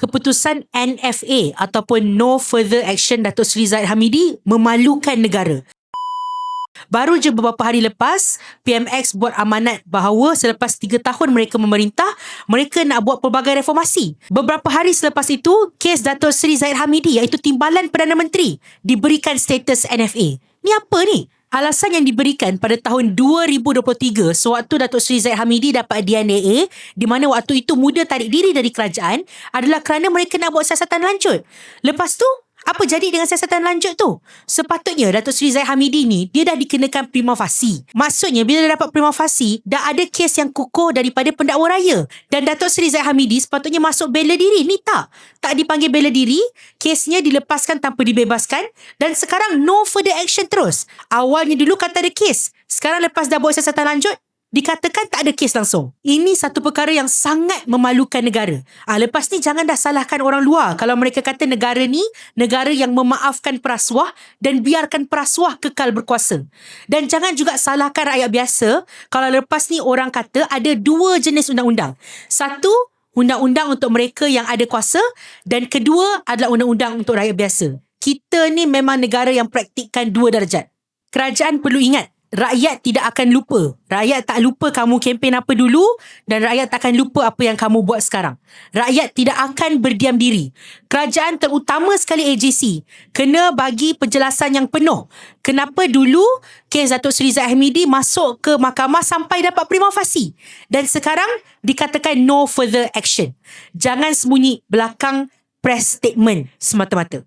keputusan NFA ataupun No Further Action Datuk Seri Zahid Hamidi memalukan negara. Baru je beberapa hari lepas, PMX buat amanat bahawa selepas 3 tahun mereka memerintah, mereka nak buat pelbagai reformasi. Beberapa hari selepas itu, kes Datuk Seri Zahid Hamidi iaitu Timbalan Perdana Menteri diberikan status NFA. Ni apa ni? Alasan yang diberikan pada tahun 2023 sewaktu Datuk Seri Zahid Hamidi dapat DNAA, di mana waktu itu muda tarik diri dari kerajaan, adalah kerana mereka nak buat siasatan lanjut. Lepas tu, apa jadi dengan siasatan lanjut tu? Sepatutnya Datuk Seri Zahid Hamidi ni, dia dah dikenakan prima facie. Maksudnya bila dia dapat prima facie, dah ada kes yang kukuh daripada pendakwa raya. Dan Datuk Seri Zahid Hamidi sepatutnya masuk bela diri. Ni tak dipanggil bela diri, kesnya dilepaskan tanpa dibebaskan, dan sekarang no further action terus. Awalnya dulu kata ada kes, sekarang lepas dah buat siasatan lanjut, dikatakan tak ada kes langsung. Ini satu perkara yang sangat memalukan negara. Lepas ni jangan dah salahkan orang luar kalau mereka kata negara ni negara yang memaafkan perasuah dan biarkan perasuah kekal berkuasa. Dan jangan juga salahkan rakyat biasa kalau lepas ni orang kata ada 2 jenis undang-undang. Satu, undang-undang untuk mereka yang ada kuasa, dan kedua adalah undang-undang untuk rakyat biasa. Kita ni memang negara yang praktikkan 2 darjat. Kerajaan perlu ingat, rakyat tidak akan lupa. Rakyat tak lupa kamu kempen apa dulu, dan rakyat tak akan lupa apa yang kamu buat sekarang. Rakyat tidak akan berdiam diri. Kerajaan, terutama sekali AJC, kena bagi penjelasan yang penuh. Kenapa dulu kes Datuk Seri Zahid Hamidi masuk ke mahkamah sampai dapat prima facie, dan sekarang dikatakan no further action. Jangan sembunyi belakang press statement semata-mata.